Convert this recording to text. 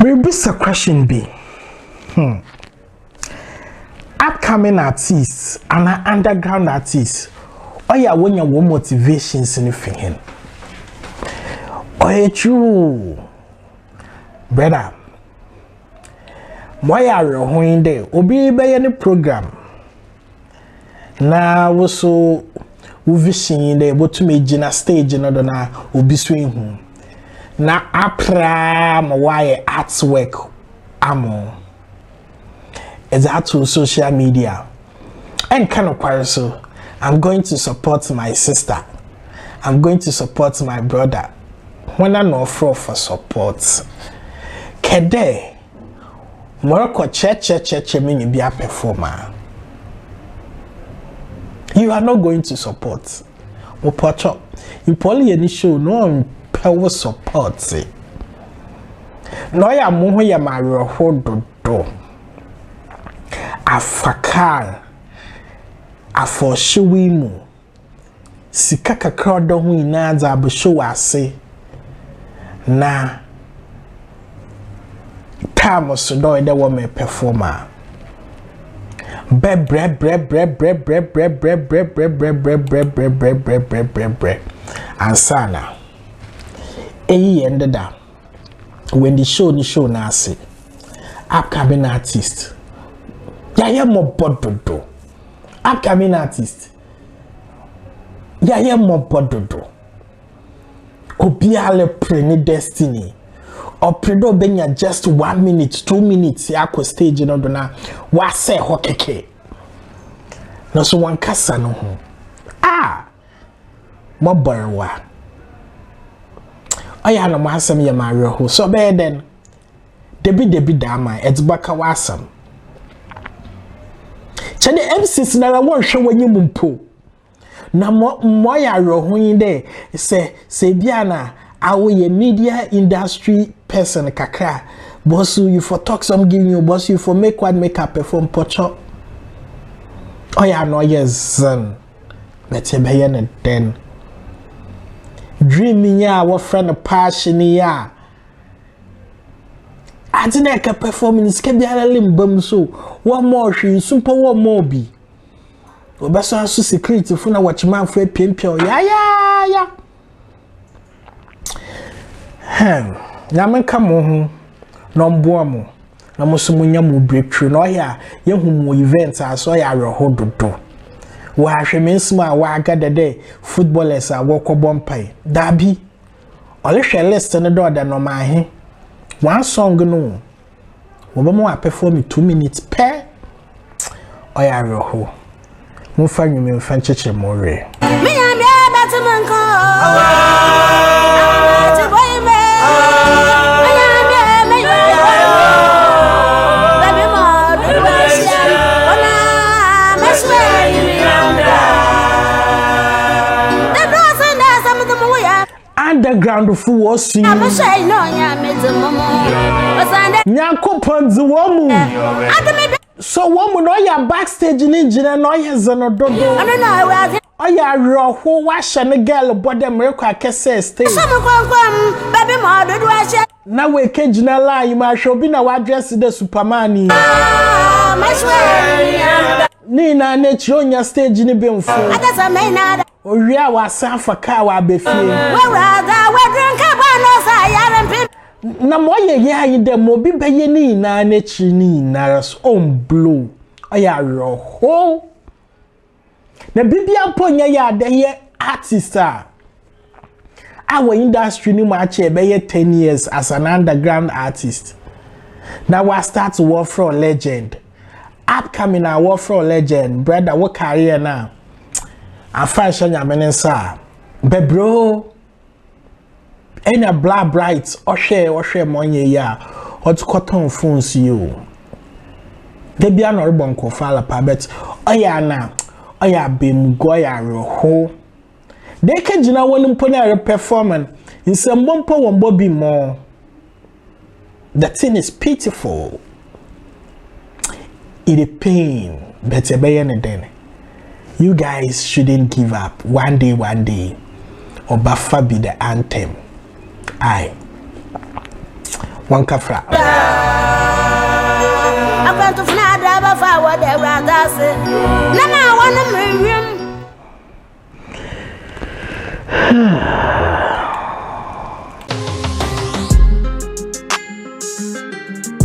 Maybe a question be. Upcoming artists and underground artists. Oh yeah, when you want motivations in anything. Oh yeah, true. Brother. Why are you going there? Obi by any program. Na also vision there, but to me jina stage no na obi swing home. Na apra ma why artwork amo. It's out to social media. And kind of so I'm going to support my sister. I'm going to support my brother. When I know for support. Kede Morocco che meaning be a performer. You are not going to support. Mopocho. You probably any show no power support. No ya mo ya mario hododo. Afakar. Afo showimu. Sikaka crowd hu ina za be show ase. Na time so do the woman performer. Bre ansana ended up when the show na say upcoming artist ya mo bododo upcoming artist ya mo bododo obiale pre ni destiny or predo benya just 1 minute 2 minutes ya ko stage no do na wa say ho keke no so wan kasa no ho mo borwa aya no mo asem ya mario ho so be den debi da man etbaka wasam chede MCs na won hwe wanyim mpo na mo ya roho yin de se bia na awo ye media industry person kakra boss you for talk some give you boss you for make what make up perform pocho oya no yes but e be na den dream ya our friend passion ya adina ka performance ke bia limbam so one more hwe super one more bi obaso so security fu na watchman fu piempio ya na menka mo hu no mboa mo na mo so munya mo breakthrough no ya yehu mo event aso ya reho dodo wa hwemensma wa agadede footballers a wokobọ mpai dabi ole hwe list no do da no ma he one song no wo be mo perform 2 minutes per oya reho mo fa nwumi mfa ncheche mo re me ya be batmanko underground fu wo si nyankopon wo mu so wo mu no ya backstage ni jina no ya zano dodo oya roho wa hye girl body mrekwa kese stage na we ke jina line ma hwe obi na wa dress the superman ni na nechi onya stage ni bemfo Oria wa safa ka wa befie. We drink no sa yarempe. Na moye ya yi dem obi beye ni na nechi ni na on blow. Oya roho. Na bibia ponya ya de ye artist our industry ni ma che beye 10 years as an underground artist. Now we start to work for a legend. Upcoming a work for a legend. Brother, what career now? I fashion yamensa bebro enya black bright o hwe monye ya o to cotton phones you de bia no rebon ko fala pa bet oya na oya bem go ya roho de ka gina woni mpo na performance nsem mpo won bi mo the thing is pitiful it a pain but e be yen den. You guys shouldn't give up. One day, Obafa be the anthem. wankafra akwantu funa da ba fa wa da brada se na ma wonu mriem